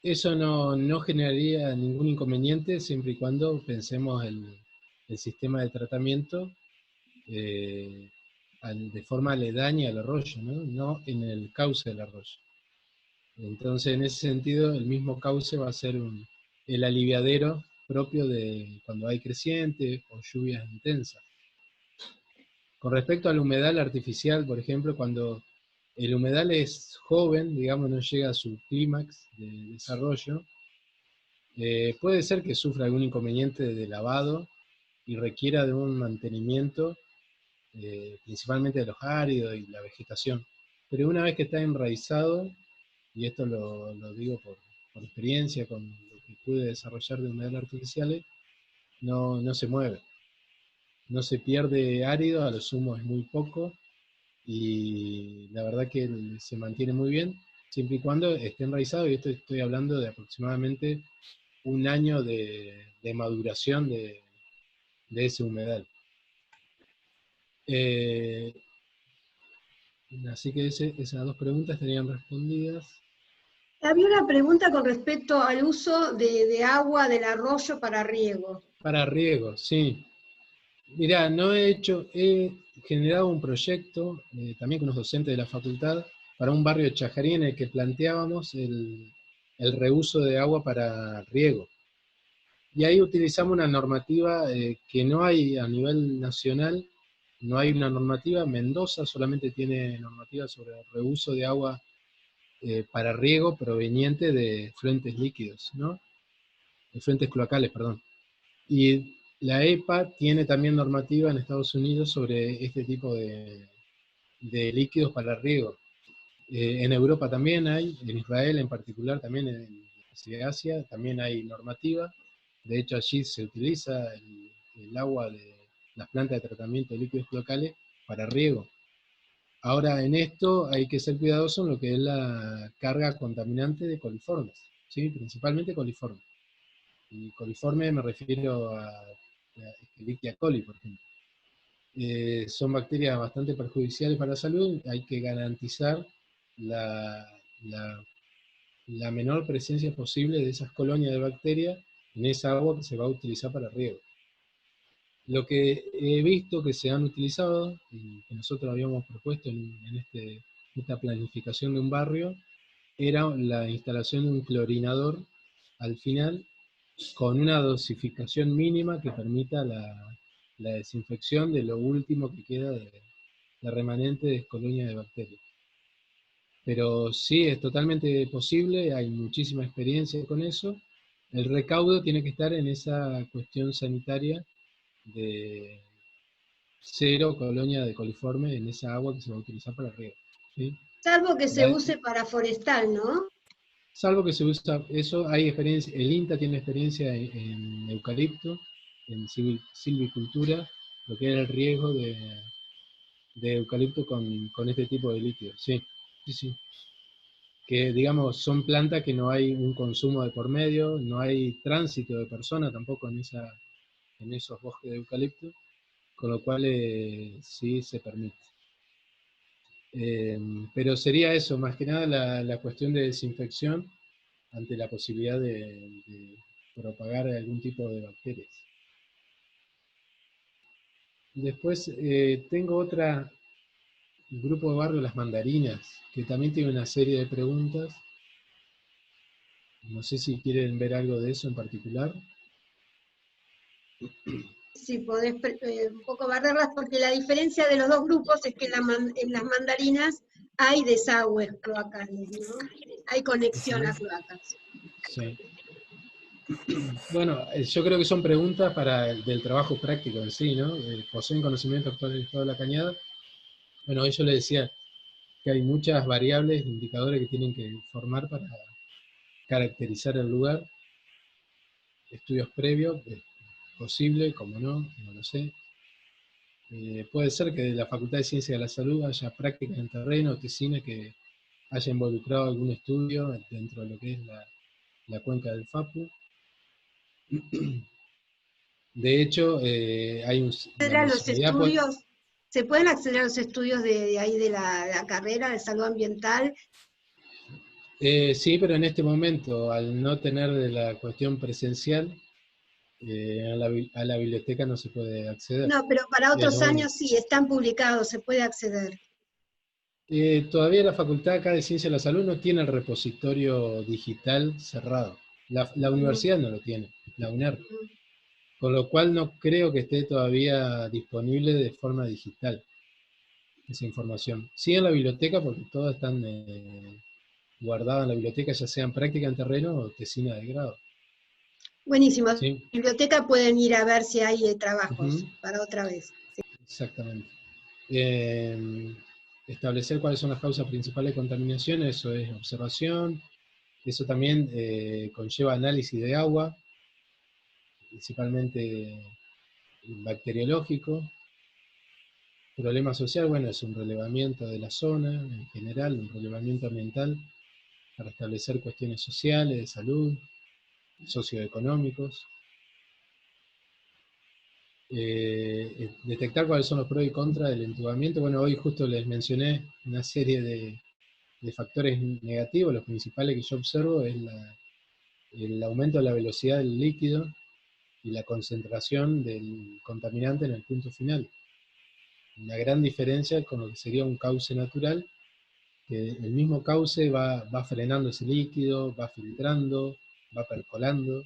Eso no generaría ningún inconveniente siempre y cuando pensemos el sistema de tratamiento eh, de forma aledaña al arroyo, ¿no? No en el cauce del arroyo. Entonces, en ese sentido, el mismo cauce va a ser el aliviadero propio de cuando hay creciente o lluvias intensas. Con respecto al humedal artificial, por ejemplo, cuando el humedal es joven, digamos, no llega a su clímax de desarrollo, puede ser que sufra algún inconveniente de lavado y requiera de un mantenimiento, principalmente de los áridos y la vegetación. Pero una vez que está enraizado, y esto lo digo por experiencia con lo que pude desarrollar de humedales artificiales, no se mueve. No se pierde árido, a lo sumo es muy poco, y la verdad que se mantiene muy bien, siempre y cuando esté enraizado, y esto estoy hablando de aproximadamente un año de maduración de ese humedal. Eh, Así que esas dos preguntas estarían respondidas. Había una pregunta con respecto al uso de agua del arroyo para riego. Para riego, sí. Mirá, he generado un proyecto, también con los docentes de la facultad, para un barrio de Chajarí en el que planteábamos el reuso de agua para riego. Y ahí utilizamos una normativa que no hay a nivel nacional, no hay una normativa. Mendoza solamente tiene normativa sobre el reuso de agua para riego proveniente de fuentes líquidos, ¿no? De fuentes cloacales, perdón. Y la EPA tiene también normativa en Estados Unidos sobre este tipo de líquidos para riego. En Europa también hay, en Israel en particular, también en Asia, también hay normativa. De hecho, allí se utiliza el agua de las plantas de tratamiento de líquidos locales para riego. Ahora, en esto hay que ser cuidadoso en lo que es la carga contaminante de coliformes, ¿sí? Principalmente coliformes. Y coliforme me refiero a Escherichia coli, por ejemplo. Son bacterias bastante perjudiciales para la salud. Hay que garantizar la, la, la menor presencia posible de esas colonias de bacterias en esa agua que se va a utilizar para riego. Lo que he visto que se han utilizado, y que nosotros habíamos propuesto en esta planificación de un barrio, era la instalación de un clorinador al final con una dosificación mínima que permita la desinfección de lo último que queda de remanente de colonia de bacterias. Pero sí, es totalmente posible, hay muchísima experiencia con eso. El recaudo tiene que estar en esa cuestión sanitaria de cero colonia de coliforme en esa agua que se va a utilizar para riego, ¿sí? Salvo que se La- use para forestal, ¿no? Salvo que se usa, eso hay experiencia, el INTA tiene experiencia en eucalipto, en silvicultura, lo que era el riesgo de eucalipto con este tipo de líquidos, sí, sí, sí. Que digamos son plantas que no hay un consumo de por medio, no hay tránsito de persona tampoco en esos bosques de eucalipto, con lo cual sí se permite. Pero sería eso, más que nada la cuestión de desinfección ante la posibilidad de propagar algún tipo de bacterias. Después tengo otra grupo de barrio, Las Mandarinas, que también tiene una serie de preguntas. No sé si quieren ver algo de eso en particular. Si podés un poco barrerlas, porque la diferencia de los dos grupos es que en las mandarinas hay desagües cloacales, ¿no? Hay conexión a cloacas. Sí. Bueno, yo creo que son preguntas del trabajo práctico en sí, ¿no? ¿Poseen conocimiento actual del estado de la cañada? Bueno, yo le decía que hay muchas variables, indicadores que tienen que formar para caracterizar el lugar. Estudios previos, es posible, como no lo sé. Puede ser que de la Facultad de Ciencias de la Salud haya prácticas en terreno, oficina que haya involucrado algún estudio dentro de lo que es la cuenca del Fapu. De hecho, A digamos, los estudios, ¿se pueden acceder a los estudios de ahí de la carrera de salud ambiental? Sí, pero en este momento, al no tener la cuestión presencial, a la biblioteca no se puede acceder. No, pero para Es otros lo único. años sí, están publicados, se puede acceder. Todavía la Facultad acá de Ciencia de la Salud no tiene el repositorio digital cerrado. La Ujú, universidad no lo tiene, la UNER. ujú. Con lo cual no creo que esté todavía disponible de forma digital esa información. Sí en la biblioteca, porque todas están guardadas en la biblioteca, ya sean práctica en terreno o tesina de grado. Buenísimo. Sí, Biblioteca pueden ir a ver si hay ujú, trabajos para otra vez. exactamente. Eh, Establecer cuáles son las causas principales de contaminación, eso es observación. Eso también conlleva análisis de agua, principalmente bacteriológico. Problema social, bueno, es un relevamiento de la zona en general, un relevamiento ambiental para establecer cuestiones sociales, de salud, socioeconómicos. Detectar cuáles son los pros y contras del entubamiento. Bueno, hoy justo les mencioné una serie de factores negativos. Los principales que yo observo es el aumento de la velocidad del líquido y la concentración del contaminante en el punto final. Una gran diferencia con lo que sería un cauce natural, que el mismo cauce va frenando ese líquido, va filtrando, va percolando.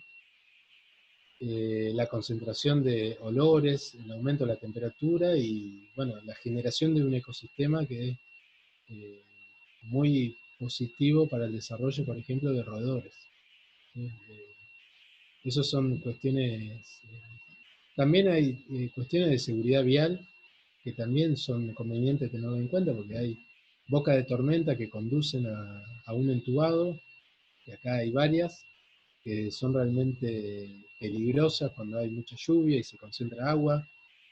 La concentración de olores, el aumento de la temperatura y bueno, la generación de un ecosistema que es eh, muy positivo para el desarrollo, por ejemplo, de roedores. ¿Sí? Esas son cuestiones. También hay cuestiones de seguridad vial que también son convenientes tenerlo en cuenta porque hay bocas de tormenta que conducen a un entubado, y acá hay varias, que son realmente peligrosas cuando hay mucha lluvia y se concentra agua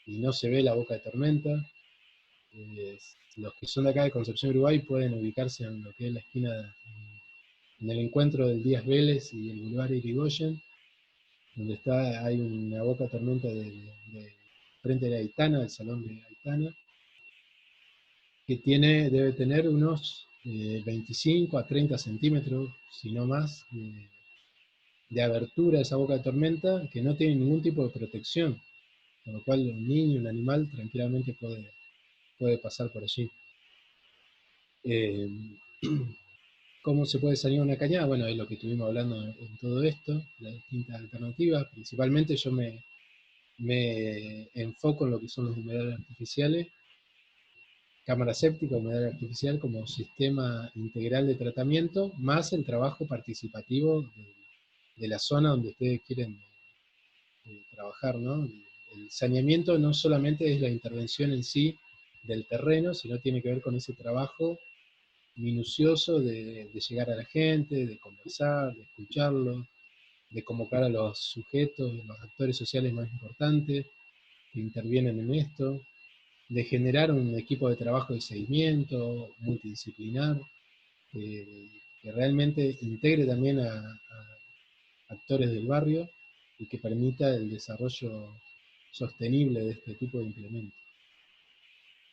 y no se ve la boca de tormenta. Eh, los que son de acá de Concepción, Uruguay, pueden ubicarse en lo que es la esquina, en el encuentro del Díaz Vélez y el Boulevard Irigoyen, donde hay una boca de tormenta frente a la Aitana, del Salón de Aitana, que debe tener unos 25 a 30 centímetros, si no más, de abertura de esa boca de tormenta, que no tiene ningún tipo de protección, con lo cual un niño, un animal, tranquilamente puede pasar por allí. Eh, ¿Cómo se puede salir una cañada? Bueno, es lo que estuvimos hablando en todo esto, las distintas alternativas. Principalmente yo me enfoco en lo que son los humedales artificiales, cámara séptica, humedal artificial como sistema integral de tratamiento, más el trabajo participativo de la zona donde ustedes quieren trabajar, ¿no? El saneamiento no solamente es la intervención en sí del terreno, sino tiene que ver con ese trabajo minucioso de llegar a la gente, de conversar, de escucharlo, de convocar a los sujetos, los actores sociales más importantes que intervienen en esto, de generar un equipo de trabajo de seguimiento multidisciplinar, que realmente integre también a actores del barrio y que permita el desarrollo sostenible de este tipo de implementos.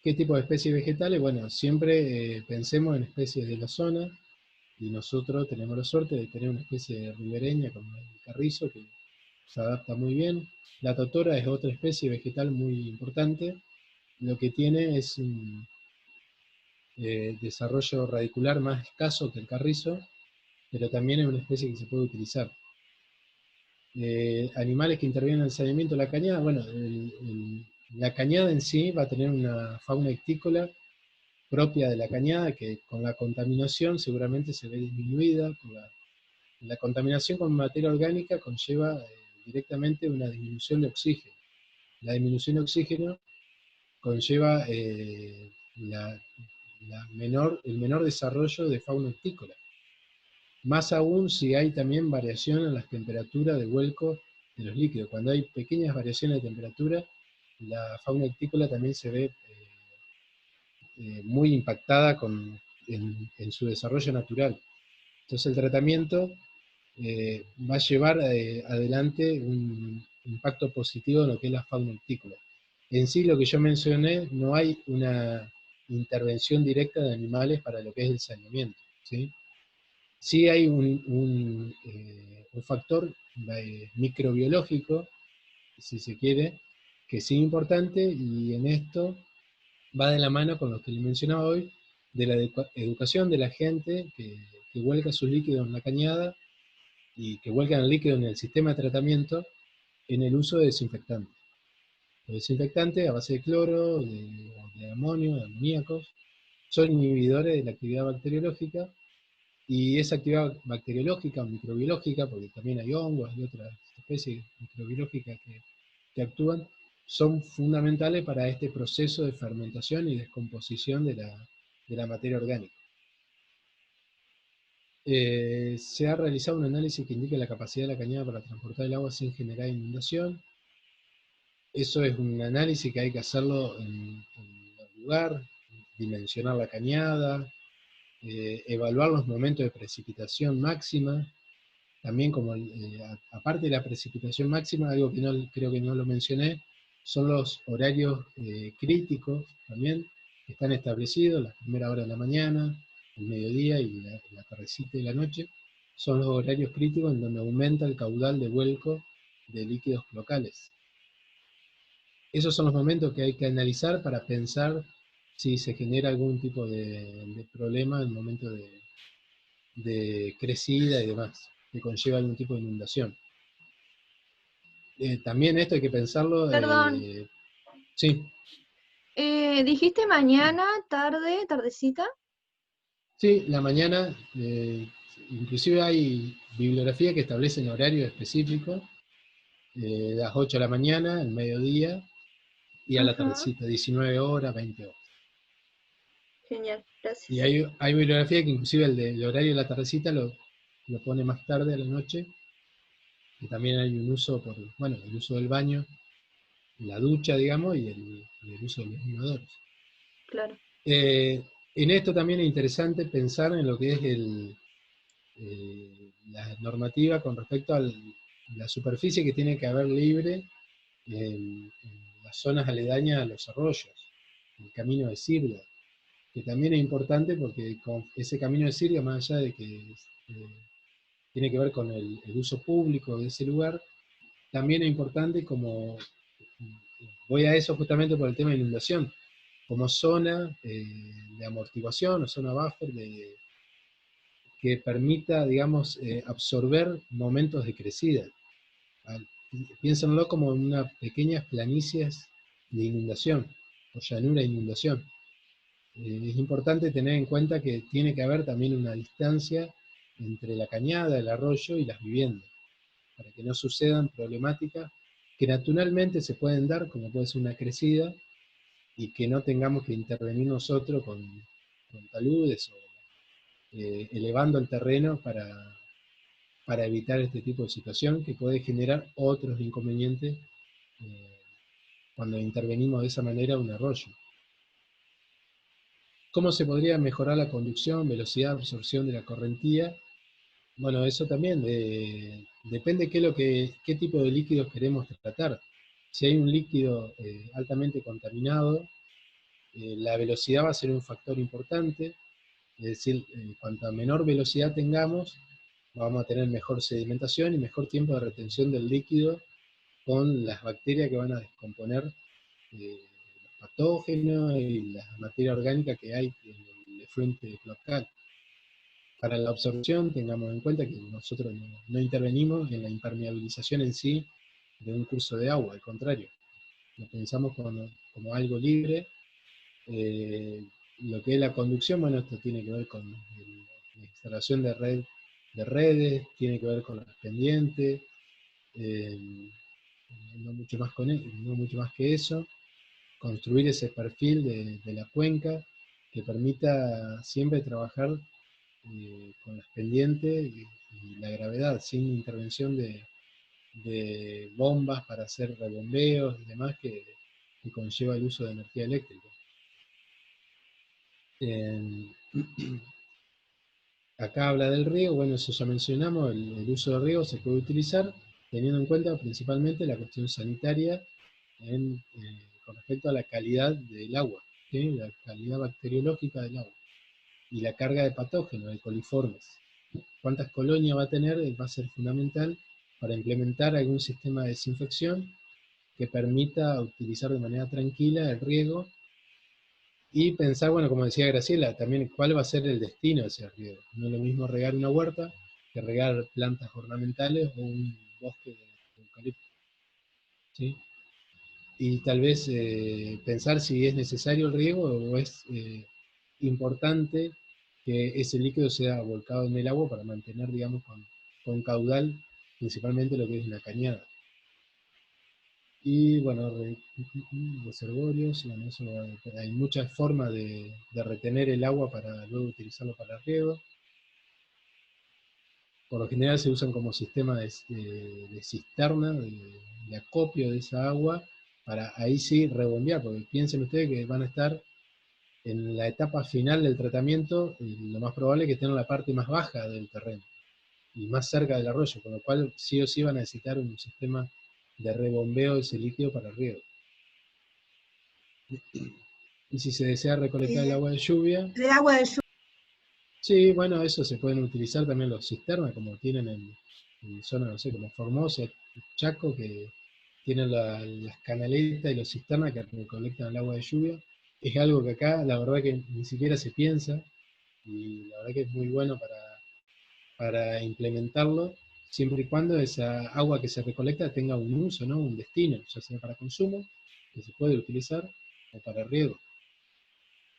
¿Qué tipo de especies vegetales? Bueno, siempre pensemos en especies de la zona y nosotros tenemos la suerte de tener una especie ribereña como el carrizo que se adapta muy bien. La totora es otra especie vegetal muy importante. Lo que tiene es un desarrollo radicular más escaso que el carrizo, pero también es una especie que se puede utilizar. Animales que intervienen en el saneamiento de la cañada, bueno, la cañada en sí va a tener una fauna ictícola propia de la cañada que con la contaminación seguramente se ve disminuida. La contaminación con materia orgánica conlleva directamente una disminución de oxígeno. La disminución de oxígeno conlleva el menor desarrollo de fauna ictícola. Más aún si hay también variación en las temperaturas de vuelco de los líquidos. Cuando hay pequeñas variaciones de temperatura, la fauna ictícola también se ve muy impactada en su desarrollo natural. Entonces el tratamiento va a llevar adelante un impacto positivo en lo que es la fauna ictícola. En sí, lo que yo mencioné, no hay una intervención directa de animales para lo que es el saneamiento, ¿sí? Sí hay un factor microbiológico, si se quiere, que sí es importante, y en esto va de la mano con lo que le mencionaba hoy, de la educación de la gente que vuelca sus líquidos en la cañada y que vuelcan el líquido en el sistema de tratamiento en el uso de desinfectantes. Los desinfectantes a base de cloro, de amonio, de amoníacos, son inhibidores de la actividad bacteriológica, y esa actividad bacteriológica o microbiológica, porque también hay hongos y otras especies microbiológicas que actúan, son fundamentales para este proceso de fermentación y descomposición de la materia orgánica. Se ha realizado un análisis que indica la capacidad de la cañada para transportar el agua sin generar inundación. Eso es un análisis que hay que hacerlo en el lugar, dimensionar la cañada, evaluar los momentos de precipitación máxima. También, como aparte de la precipitación máxima, algo que creo que no lo mencioné, son los horarios críticos también, que están establecidos, la primera hora de la mañana, el mediodía y la tardecita y la noche, son los horarios críticos en donde aumenta el caudal de vuelco de líquidos locales. Esos son los momentos que hay que analizar para pensar si se genera algún tipo de problema en el momento de crecida y demás, que conlleva algún tipo de inundación. También esto hay que pensarlo, Perdón, sí, dijiste mañana, tarde, tardecita. sí, la mañana, inclusive hay bibliografía que establecen horarios específicos, las 8 de la mañana, el mediodía, y a la Ajá, tardecita, 19 horas, 20 horas. genial, Y gracias. hay bibliografía que inclusive el horario de la tardecita lo pone más tarde a la noche, que también hay un uso por, bueno, el uso del baño, la ducha, digamos, y el uso de los inodores. Claro. En esto también es interesante pensar en lo que es la normativa con respecto a la superficie que tiene que haber libre en las zonas aledañas a los arroyos, el camino de sirga, que también es importante porque con ese camino de sirga, más allá de que tiene que ver con el uso público de ese lugar, también es importante como, voy a eso justamente por el tema de inundación, como zona de amortiguación o zona buffer que permita, digamos, absorber momentos de crecida. Piénsenlo como unas pequeñas planicies de inundación, o llanura de inundación. Es importante tener en cuenta que tiene que haber también una distancia entre la cañada, el arroyo y las viviendas, para que no sucedan problemáticas que naturalmente se pueden dar, como puede ser una crecida, y que no tengamos que intervenir nosotros con taludes o elevando el terreno para evitar este tipo de situación que puede generar otros inconvenientes cuando intervenimos de esa manera un arroyo. ¿Cómo se podría mejorar la conducción, velocidad, absorción de la correntía? Bueno, eso también depende qué tipo de líquidos queremos tratar. Si hay un líquido altamente contaminado, la velocidad va a ser un factor importante, es decir, cuanta menor velocidad tengamos, vamos a tener mejor sedimentación y mejor tiempo de retención del líquido con las bacterias que van a descomponer los patógenos y la materia orgánica que hay en el efluente cloacal. Para la absorción, tengamos en cuenta que nosotros no intervenimos en la impermeabilización en sí de un curso de agua, al contrario, lo pensamos como algo libre. Lo que es la conducción, bueno, esto tiene que ver con la instalación de redes, tiene que ver con las pendientes, eh, no mucho más que eso. Construir ese perfil de la cuenca que permita siempre trabajar con las pendientes y la gravedad, sin intervención de bombas para hacer rebombeos y demás que conlleva el uso de energía eléctrica. Acá habla del riego, bueno, eso ya mencionamos, el uso de riego se puede utilizar teniendo en cuenta principalmente la cuestión sanitaria con respecto a la calidad del agua, ¿sí? La calidad bacteriológica del agua y la carga de patógenos, de coliformes. cuántas colonias va a tener, va a ser fundamental para implementar algún sistema de desinfección que permita utilizar de manera tranquila el riego y pensar, bueno, como decía Graciela, también cuál va a ser el destino de ese riego. No es lo mismo regar una huerta que regar plantas ornamentales o un bosque de eucalipto, ¿sí? Y tal vez pensar si es necesario el riego o es importante que ese líquido sea volcado en el agua para mantener, digamos, con caudal, principalmente lo que es la cañada. Y bueno, reservorios, bueno, eso, hay muchas formas de retener el agua para luego utilizarlo para el riego. Por lo general se usan como sistema de cisterna, de acopio de esa agua, para ahí sí rebombear, porque piensen ustedes que van a estar en la etapa final del tratamiento, y lo más probable es que estén en la parte más baja del terreno, y más cerca del arroyo, con lo cual sí o sí van a necesitar un sistema de rebombeo de ese líquido para el riego. Y si se desea recolectar el agua de lluvia, De agua de lluvia. sí, bueno, eso se pueden utilizar también los cisternas, como tienen en zonas, no sé, como Formosa, Chaco, que tienen las canaletas y los cisternas que recolectan el agua de lluvia. Es algo que acá, la verdad que ni siquiera se piensa, y la verdad que es muy bueno para implementarlo, siempre y cuando esa agua que se recolecta tenga un uso, ¿no? Un destino, ya sea para consumo, que se puede utilizar, o para riego.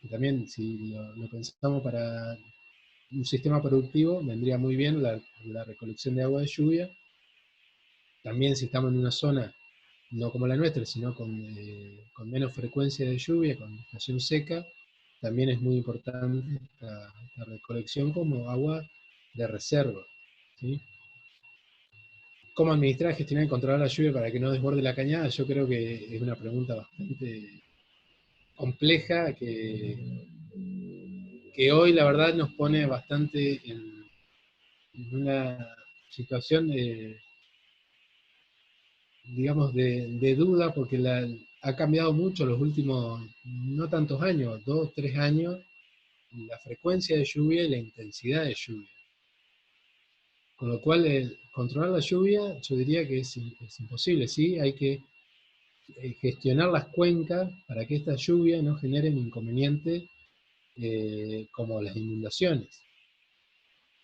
Y también, si lo pensamos para un sistema productivo, vendría muy bien la recolección de agua de lluvia. También si estamos en una zona, no como la nuestra, sino con menos frecuencia de lluvia, con estación seca, también es muy importante esta recolección como agua de reserva, ¿sí? ¿Cómo administrar, gestionar y controlar la lluvia para que no desborde la cañada? Yo creo que es una pregunta bastante compleja que hoy la verdad nos pone bastante en una situación, digamos, de duda, porque ha cambiado mucho los últimos, no tantos años, 2, 3 años, la frecuencia de lluvia y la intensidad de lluvia. Con lo cual, controlar la lluvia, yo diría que es imposible, ¿sí? Hay que gestionar las cuencas para que esta lluvia no generen inconvenientes como las inundaciones.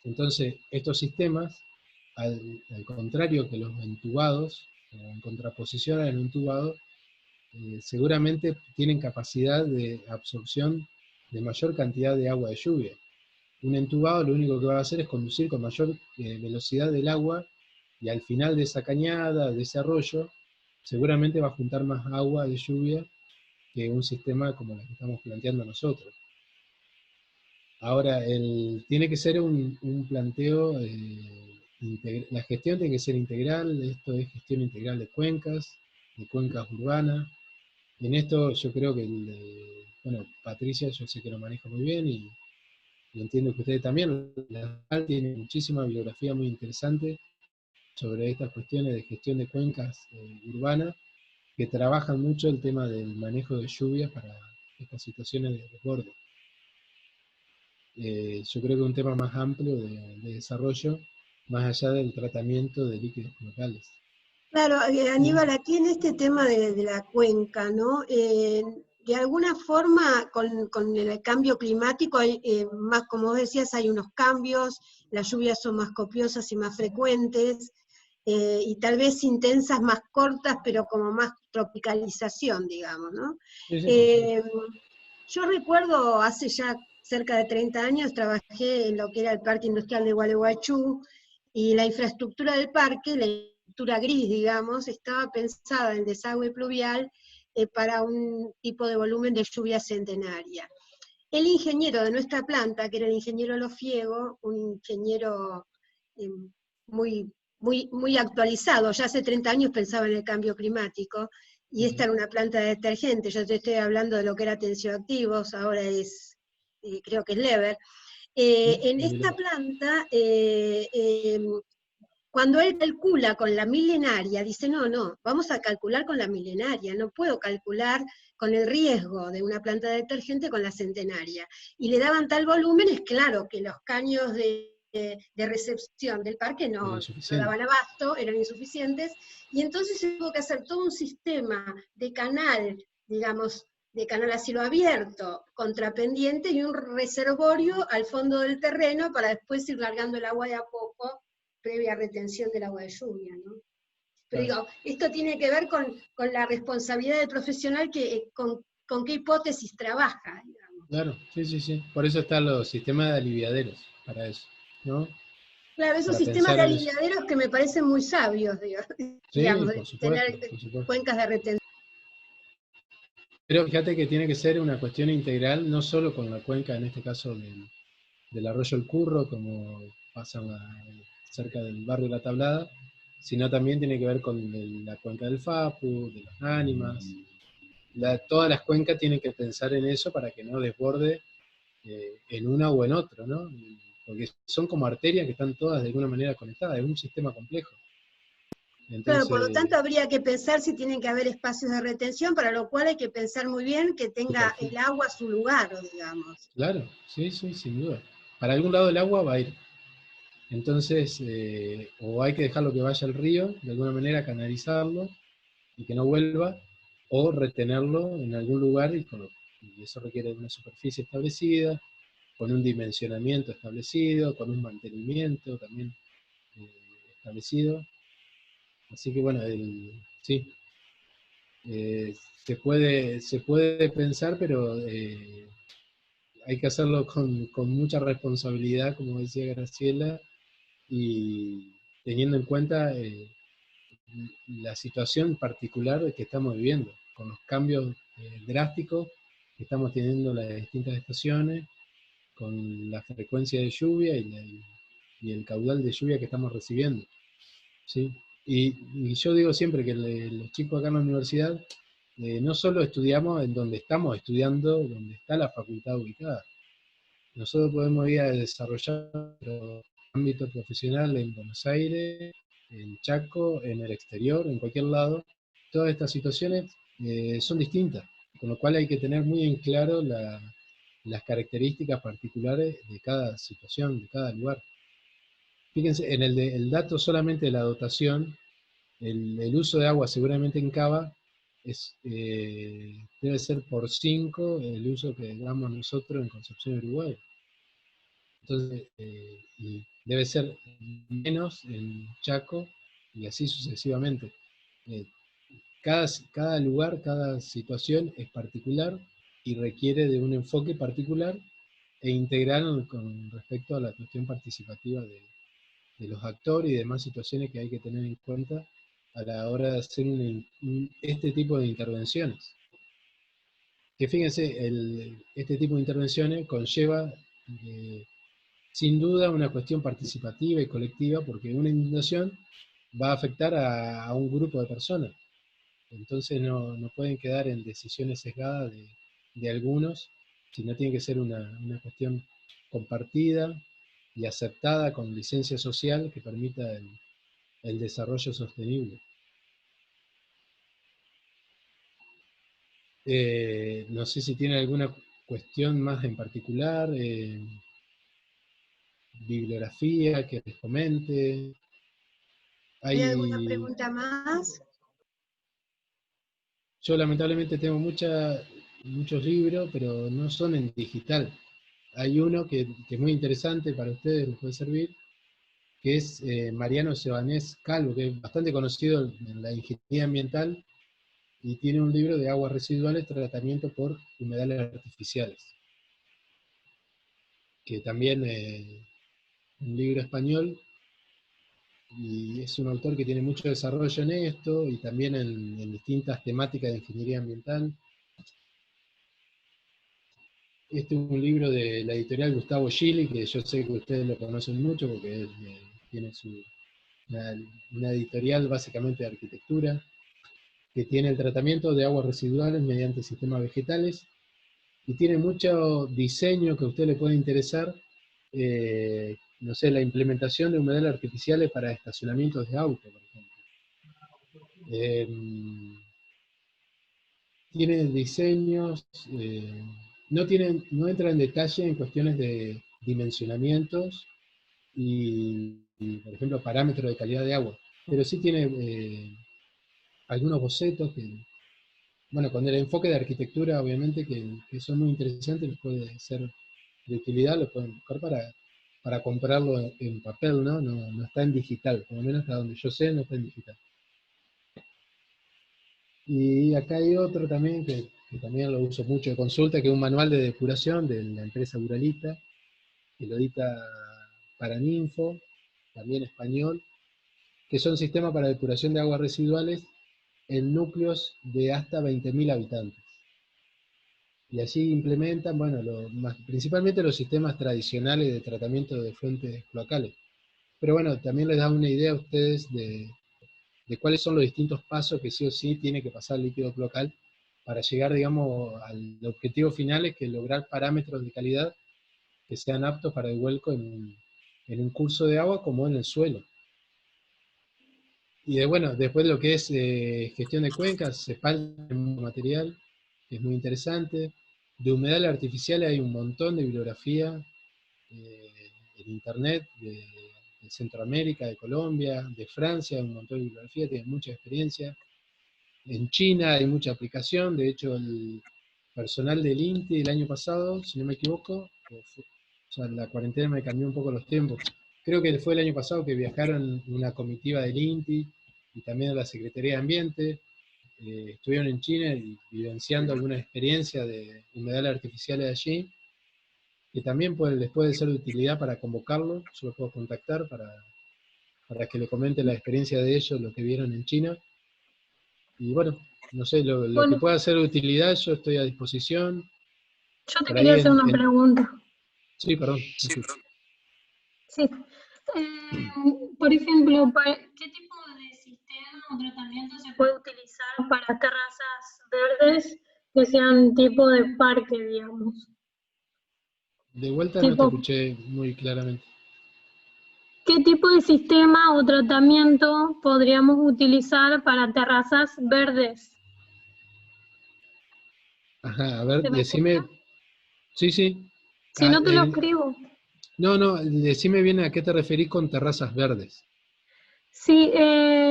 Entonces, estos sistemas, al contrario que los entubados, en contraposición al entubado, seguramente tienen capacidad de absorción de mayor cantidad de agua de lluvia. Un entubado lo único que va a hacer es conducir con mayor velocidad del agua, y al final de esa cañada, de ese arroyo, seguramente va a juntar más agua de lluvia que un sistema como el que estamos planteando nosotros. Ahora, tiene que ser un planteo, la gestión tiene que ser integral, esto es gestión integral de cuencas urbanas. En esto yo creo que, bueno, Patricia, yo sé que lo maneja muy bien, y entiendo que ustedes también. La FAL tiene muchísima bibliografía muy interesante sobre estas cuestiones de gestión de cuencas urbanas, que trabajan mucho el tema del manejo de lluvias para estas situaciones de desborde. Yo creo que es un tema más amplio de desarrollo, más allá del tratamiento de líquidos locales. Claro, Aníbal, aquí en este tema de la cuenca, ¿no? De alguna forma, con el cambio climático, hay, más, como vos decías, hay unos cambios, las lluvias son más copiosas y más frecuentes, y tal vez intensas, más cortas, pero como más tropicalización, digamos, ¿no? Sí, sí. Yo recuerdo hace ya cerca de 30 años, trabajé en lo que era el Parque Industrial de Gualeguaychú, y la infraestructura del parque, la infraestructura gris, digamos, estaba pensada en desagüe pluvial para un tipo de volumen de lluvia centenaria. El ingeniero de nuestra planta, que era el ingeniero Lofiego, un ingeniero eh, muy actualizado, ya hace 30 años pensaba en el cambio climático, y esta era una planta de detergente. Yo te estoy hablando de lo que era tensioactivos, ahora es, creo que es Lever. En esta planta, cuando él calcula con la milenaria, dice, no, vamos a calcular con la milenaria, no puedo calcular con el riesgo de una planta de detergente con la centenaria. Y le daban tal volumen, es claro que los caños de de recepción del parque Era no insuficiente. daban abasto, eran insuficientes, y entonces se tuvo que hacer todo un sistema de canal, digamos, de canal a cielo abierto, contrapendiente, y un reservorio al fondo del terreno para después ir largando el agua de a poco, previa retención del agua de lluvia, ¿no? Pero Claro. digo, esto tiene que ver con la responsabilidad del profesional, con qué hipótesis trabaja, digamos. Claro, sí, sí, sí. Por eso están los sistemas de aliviaderos, para eso, ¿no? Claro, esos Para sistemas pensar de en eso. aliviaderos que me parecen muy sabios, Sí, digamos, de por supuesto, tener por supuesto. cuencas de retención. Pero fíjate que tiene que ser una cuestión integral, no solo con la cuenca, en este caso del arroyo El Curro, como pasa cerca del barrio La Tablada, sino también tiene que ver con la cuenca del Fapu, de las Ánimas. Todas las cuencas tienen que pensar en eso para que no desborde en una o en otro, ¿no? Porque son como arterias que están todas de alguna manera conectadas, es un sistema complejo. Claro, por lo Entonces, tanto habría que pensar si tienen que haber espacios de retención, para lo cual hay que pensar muy bien que tenga el perfecto. agua a su lugar, digamos. Claro, sí, sí, sin duda. Para algún lado el agua va a ir. Entonces, o hay que dejarlo que vaya al río, de alguna manera canalizarlo y que no vuelva, o retenerlo en algún lugar y eso requiere de una superficie establecida, con un dimensionamiento establecido, con un mantenimiento también eh, establecido. Así que bueno, sí, eh, se puede pensar, pero hay que hacerlo con mucha responsabilidad, como decía Graciela, y teniendo en cuenta la situación particular que estamos viviendo, con los cambios drásticos que estamos teniendo en las distintas estaciones, con la frecuencia de lluvia y el caudal de lluvia que estamos recibiendo, ¿sí? Y yo digo siempre que los chicos acá en la universidad no solo estudiamos en donde estamos estudiando, donde está la facultad ubicada. Nosotros podemos ir a desarrollar nuestro ámbito profesional en Buenos Aires, en Chaco, en el exterior, en cualquier lado. Todas estas situaciones son distintas, con lo cual hay que tener muy en claro las características particulares de cada situación, de cada lugar. Fíjense, en el dato solamente de la dotación, el uso de agua seguramente en Cava debe ser por 5 el uso que damos nosotros en Concepción, Uruguay. Entonces, y debe ser menos en Chaco y así sucesivamente. Eh, cada lugar, cada situación es particular y requiere de un enfoque particular e integral con respecto a la cuestión participativa de los actores y demás situaciones que hay que tener en cuenta a la hora de hacer este tipo de intervenciones. Que fíjense, este tipo de intervenciones conlleva sin duda una cuestión participativa y colectiva, porque una inundación va a afectar a un grupo de personas. Entonces no pueden quedar en decisiones sesgadas de algunos, sino tiene que ser una cuestión compartida y aceptada con licencia social que permita el desarrollo sostenible. No sé si tiene alguna cuestión más en particular, bibliografía que les comente. ¿Hay alguna Hay, pregunta más? yo lamentablemente tengo muchos libros, pero no son en digital. Hay uno que es muy interesante para ustedes, les puede servir, que es Mariano Sebanés Calvo, que es bastante conocido en la ingeniería ambiental y tiene un libro de aguas residuales, tratamiento por humedales artificiales, que también un libro español, y es un autor que tiene mucho desarrollo en esto y también en distintas temáticas de ingeniería ambiental. Este es un libro de la editorial Gustavo Gili, que yo sé que ustedes lo conocen mucho porque él, tiene una, una editorial básicamente de arquitectura, que tiene el tratamiento de aguas residuales mediante sistemas vegetales y tiene mucho diseño que a usted le puede interesar, no sé, la implementación de humedales artificiales para estacionamientos de auto, por ejemplo. Eh, Tiene diseños, no entra en detalle en cuestiones de dimensionamientos por ejemplo, parámetros de calidad de agua. Pero sí tiene algunos bocetos que, bueno, con el enfoque de arquitectura, obviamente, que son muy interesantes, les puede ser de utilidad, lo pueden buscar para comprarlo en papel, ¿no? No está en digital, por lo menos hasta donde yo sé, no está en digital. Y acá hay otro también que también lo uso mucho de consulta, que es un manual de depuración de la empresa Uralita, que lo edita Paraninfo, también español, que son sistemas para depuración de aguas residuales en núcleos de hasta 20.000 habitantes. Y así implementan, bueno, principalmente los sistemas tradicionales de tratamiento de fuentes cloacales. Pero bueno, también les da una idea a ustedes de cuáles son los distintos pasos que sí o sí tiene que pasar el líquido cloacal para llegar, digamos, al objetivo final, es que lograr parámetros de calidad que sean aptos para el vuelco en un curso de agua como en el suelo. Y bueno, después lo que es gestión de cuencas, se falta material, que es muy interesante. De humedales artificiales hay un montón de bibliografía en internet, de Centroamérica, de Colombia, de Francia, un montón de bibliografía, tienen mucha experiencia. En China hay mucha aplicación, de hecho el personal del INTI el año pasado, si no me equivoco, o sea, la cuarentena me cambió un poco los tiempos. Creo que fue el año pasado que viajaron una comitiva del INTI y también de la Secretaría de Ambiente, estuvieron en China y vivenciando alguna experiencia de humedales artificiales allí, que también les puede ser de utilidad para convocarlo, yo lo puedo contactar para que le comente la experiencia de ellos, lo que vieron en China. Y bueno, no sé, lo que Bueno, pueda ser de utilidad, yo estoy a disposición. yo te Por quería ahí hacer una pregunta. Sí, perdón. Sí. Sí. Por ejemplo, ¿qué tipo de sistema o tratamiento se puede utilizar para terrazas verdes que sean tipo de parque, digamos? De vuelta no te Tipo, escuché muy claramente. ¿qué tipo de sistema o tratamiento podríamos utilizar para terrazas verdes? Ajá, a ver, ¿Se me escucha? decime. Sí, sí. Si no te lo escribo. No, decime bien a qué te referís con terrazas verdes. Sí,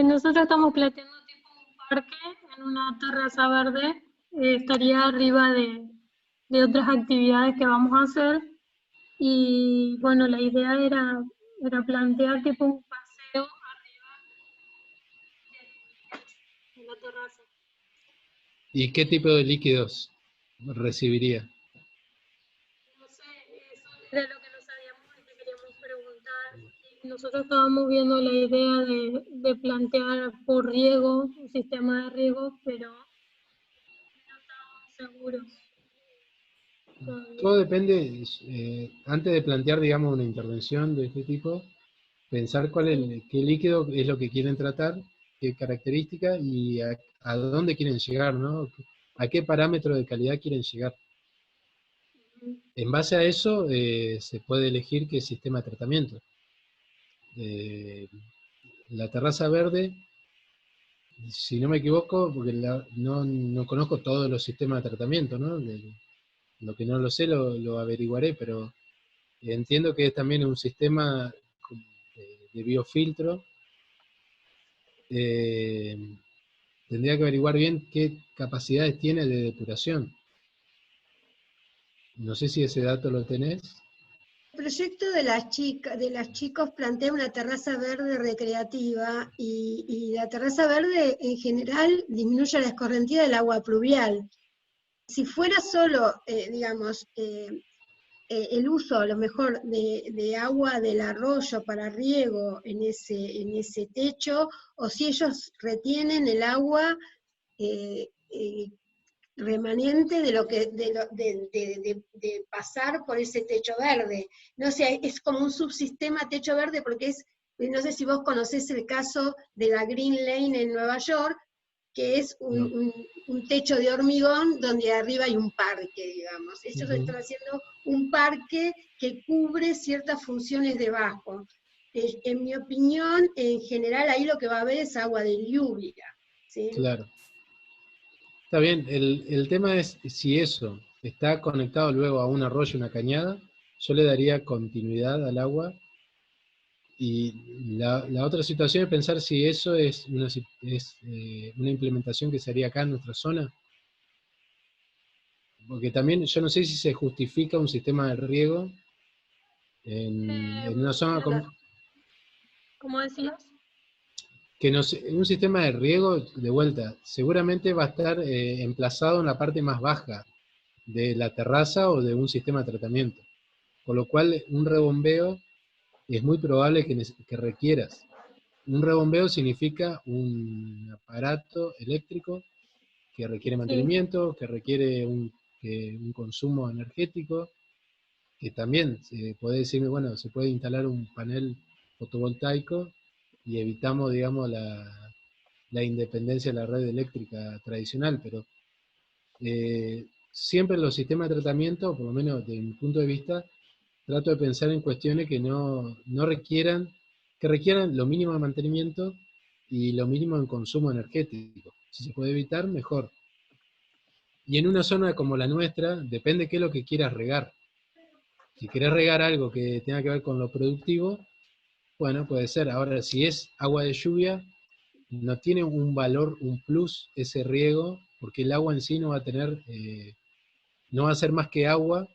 nosotros estamos planteando tipo un parque en una terraza verde. Estaría arriba de otras actividades que vamos a hacer. Y bueno, la idea era plantear tipo un paseo arriba de la terraza. ¿Y qué tipo de líquidos recibiría? No sé, eso era lo que no sabíamos y te queríamos preguntar. Y nosotros estábamos viendo la idea de plantear por riego, un sistema de riego, pero no estábamos seguros todavía. Todo depende, antes de plantear, digamos, una intervención de este tipo, pensar Sí. qué líquido es lo que quieren tratar, qué característica y a dónde quieren llegar, ¿no? A qué parámetro de calidad quieren llegar. En base a eso, se puede elegir qué sistema de tratamiento. La terraza verde, si no me equivoco, porque no conozco todos los sistemas de tratamiento, ¿no? Lo que no lo sé lo averiguaré, pero entiendo que es también un sistema de biofiltro. Eh, Tendría que averiguar bien qué capacidades tiene de depuración. No sé si ese dato lo tenés. El proyecto de las chicos plantea una terraza verde recreativa y la terraza verde en general disminuye la escorrentía del agua pluvial. Si fuera solo, digamos, el uso a lo mejor de agua del arroyo para riego en ese techo, o si ellos retienen el agua remanente de lo que de pasar por ese techo verde. No sé, es como un subsistema techo verde porque no sé si vos conocés el caso de la Green Lane en Nueva York, que es No. un techo de hormigón donde arriba hay un parque, digamos. Ellos están haciendo un parque que cubre ciertas funciones debajo. En mi opinión, en general ahí lo que va a haber es agua de lluvia, ¿sí? Claro. Está bien, el tema es si eso está conectado luego a un arroyo, una cañada, yo le daría continuidad al agua Y la otra situación es pensar si eso es una implementación que se haría acá en nuestra zona, porque también yo no sé si se justifica un sistema de riego en una zona ¿Cómo decías? que no sé, un sistema de riego, de vuelta, seguramente va a estar emplazado en la parte más baja de la terraza o de un sistema de tratamiento, con lo cual un rebombeo es muy probable que requieras. Un rebombeo significa un aparato eléctrico que requiere Sí, mantenimiento, que requiere un consumo energético, que también se puede decirme, bueno, se puede instalar un panel fotovoltaico y evitamos, digamos, la independencia de la red eléctrica tradicional, pero siempre los sistemas de tratamiento, por lo menos desde mi punto de vista, trato de pensar en cuestiones que no requieran, que requieran lo mínimo de mantenimiento y lo mínimo en consumo energético. Si se puede evitar, mejor. Y en una zona como la nuestra, depende qué es lo que quieras regar. Si querés regar algo que tenga que ver con lo productivo, bueno, puede ser. Ahora, si es agua de lluvia, no tiene un valor, un plus ese riego, porque el agua en sí no va a tener, no va a ser más que agua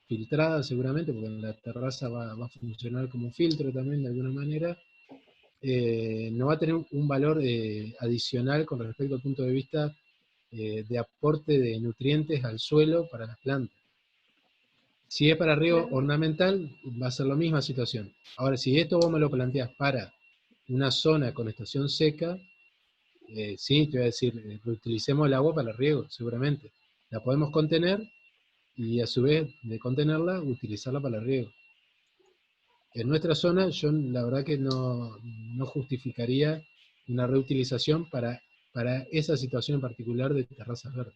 filtrada seguramente, porque en la terraza va a funcionar como un filtro también de alguna manera. No va a tener un valor adicional con respecto al punto de vista de aporte de nutrientes al suelo para las plantas. Si es para riego Claro. ornamental, va a ser la misma situación. Ahora, si esto vos me lo planteás para una zona con estación seca, sí, te voy a decir, reutilicemos el agua para el riego, seguramente. La podemos contener y a su vez de contenerla, utilizarla para el riego. En nuestra zona, yo la verdad que no justificaría una reutilización para esa situación en particular de terrazas verdes.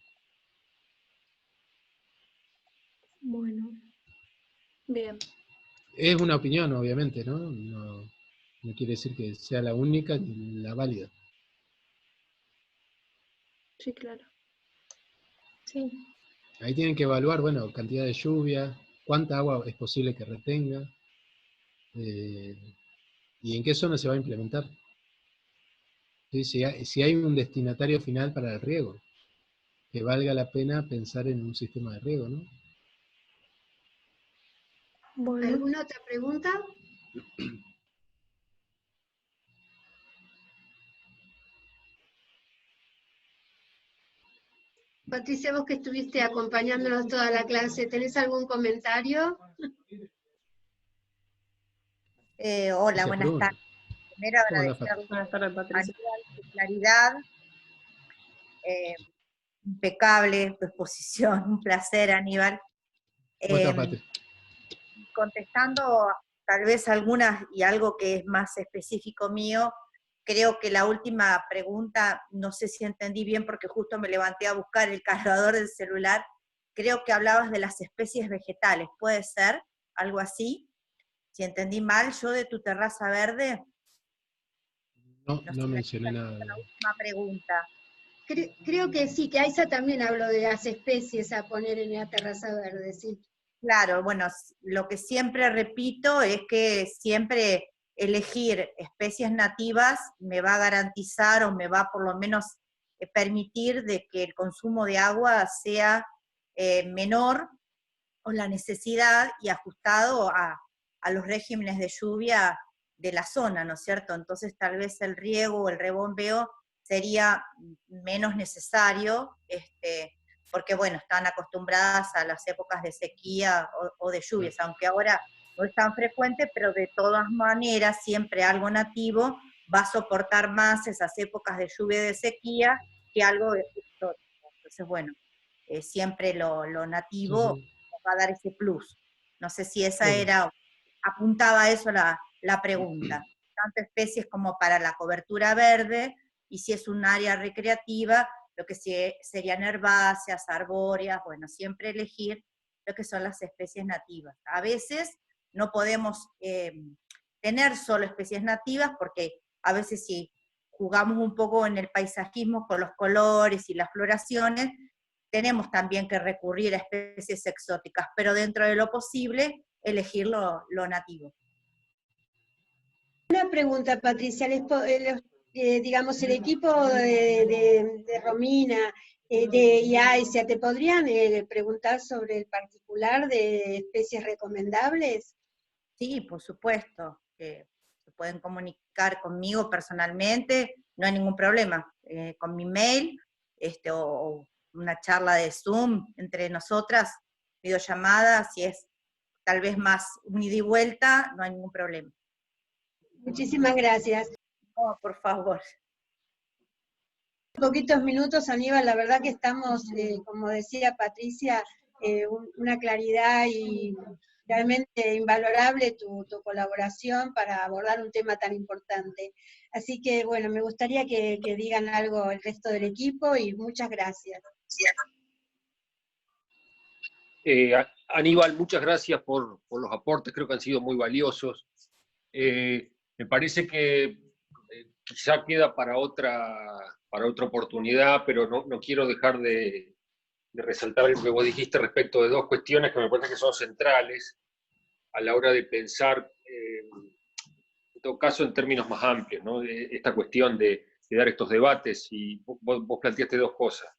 Bueno, bien, Es una opinión, obviamente, ¿no? No quiere decir que sea la única ni la válida. sí, claro. sí. Ahí tienen que evaluar, bueno, cantidad de lluvia, cuánta agua es posible que retenga, eh, y en qué zona se va a implementar. ¿Sí? Si hay un destinatario final para el riego, que valga la pena pensar en un sistema de riego, ¿no? Bueno, ¿Alguna otra pregunta? Patricia, vos que estuviste acompañándonos toda la clase, ¿tenés algún comentario? Hola, Gracias, buenas pregunta. tardes. Primero ¿Cómo andás, Pat? agradecerle buenas tardes, a Patricia. Aníbal su claridad, eh, impecable tu exposición, un placer, Aníbal. ¿Cómo estás, Eh, Patri? Contestando tal vez algunas y algo que es más específico mío, creo que la última pregunta, no sé si entendí bien porque justo me levanté a buscar el cargador del celular, creo que hablabas de las especies vegetales, ¿puede ser? ¿Algo así? Si entendí mal, yo de tu terraza verde, no No sé, mencioné nada. la última pregunta. Creo que sí, que Aiza también habló de las especies a poner en la terraza verde, sí. Claro, bueno, lo que siempre repito es que siempre elegir especies nativas me va a garantizar o me va por lo menos permitir de que el consumo de agua sea menor o la necesidad y ajustado a los regímenes de lluvia de la zona, ¿no es cierto? Entonces tal vez el riego o el rebombeo sería menos necesario, porque bueno, están acostumbradas a las épocas de sequía o de lluvias, aunque ahora no es tan frecuente, pero de todas maneras siempre algo nativo va a soportar más esas épocas de lluvia y de sequía que algo exótico. Entonces, bueno, siempre lo Sí, nativo sí. va a dar ese plus. No sé si esa Obvio. era, apuntaba a eso la pregunta. Tanto especies como para la cobertura verde, y si es un área recreativa, lo que serían herbáceas, arbóreas, bueno, siempre elegir lo que son las especies nativas. A veces no podemos tener solo especies nativas porque a veces si jugamos un poco en el paisajismo con los colores y las floraciones, tenemos también que recurrir a especies exóticas, pero dentro de lo posible, elegir lo nativo. una pregunta, Patricia. Digamos, el equipo de Romina, de IAISA, ¿te podrían preguntar sobre el particular de especies recomendables? Sí, por supuesto, que se pueden comunicar conmigo personalmente, no hay ningún problema, con mi mail, o una charla de Zoom entre nosotras, videollamada, si es tal vez más un ida y vuelta, no hay ningún problema. Muchísimas gracias. No, por favor. Poquitos minutos, Aníbal, la verdad que estamos, como decía Patricia, una claridad y realmente invalorable tu colaboración para abordar un tema tan importante. Así que, bueno, me gustaría que digan algo el resto del equipo y muchas gracias. Aníbal, muchas gracias por los aportes, creo que han sido muy valiosos. Me parece que quizá queda para otra oportunidad, pero no quiero dejar de resaltar lo que vos dijiste respecto de dos cuestiones que me parece que son centrales a la hora de pensar, en todo caso, en términos más amplios, ¿no? Esta cuestión de dar estos debates, y vos planteaste dos cosas.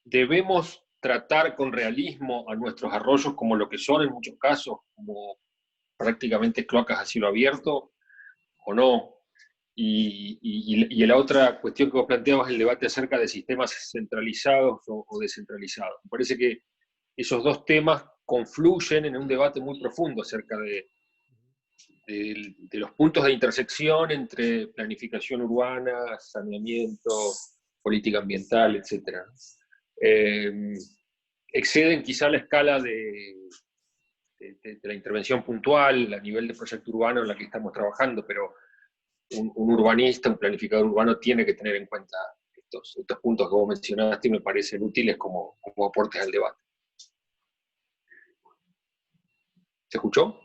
Debemos tratar con realismo a nuestros arroyos como lo que son en muchos casos, como prácticamente cloacas a cielo abierto, o no. Y la otra cuestión que vos planteabas, el debate acerca de sistemas centralizados o descentralizados. Me parece que esos dos temas confluyen en un debate muy profundo acerca de los puntos de intersección entre planificación urbana, saneamiento, política ambiental, etc. Exceden quizá la escala de la intervención puntual a nivel de proyecto urbano en la que estamos trabajando, pero un urbanista, un planificador urbano tiene que tener en cuenta estos puntos que vos mencionaste y me parecen útiles como aportes al debate. ¿Se escuchó?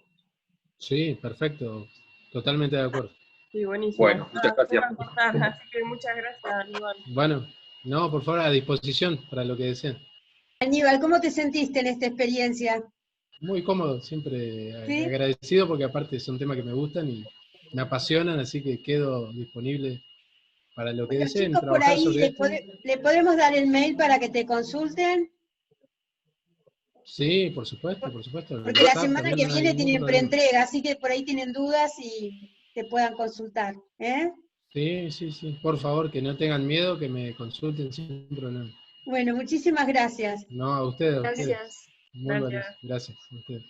Sí, perfecto. Totalmente de acuerdo. Sí, buenísimo. Bueno, muchas gracias. Así que muchas gracias, Aníbal. Bueno, no, por favor, a disposición para lo que deseen. Aníbal, ¿cómo te sentiste en esta experiencia? Muy cómodo, siempre ¿Sí? agradecido porque aparte son temas que me gustan y me apasionan, así que quedo disponible para lo que Bueno, deseen. chicos, por Trabajar ahí sobre esto. le podemos dar el mail para que te consulten, Sí, por supuesto, por supuesto. porque la WhatsApp semana también que no hay viene ningún tienen problema. preentrega, así que por ahí tienen dudas y te puedan consultar. Sí. Por favor, que no tengan miedo, que me consulten sin problema. Bueno, muchísimas gracias. No, a ustedes, a ustedes. Gracias. Muy Gracias. valioso. Gracias a ustedes.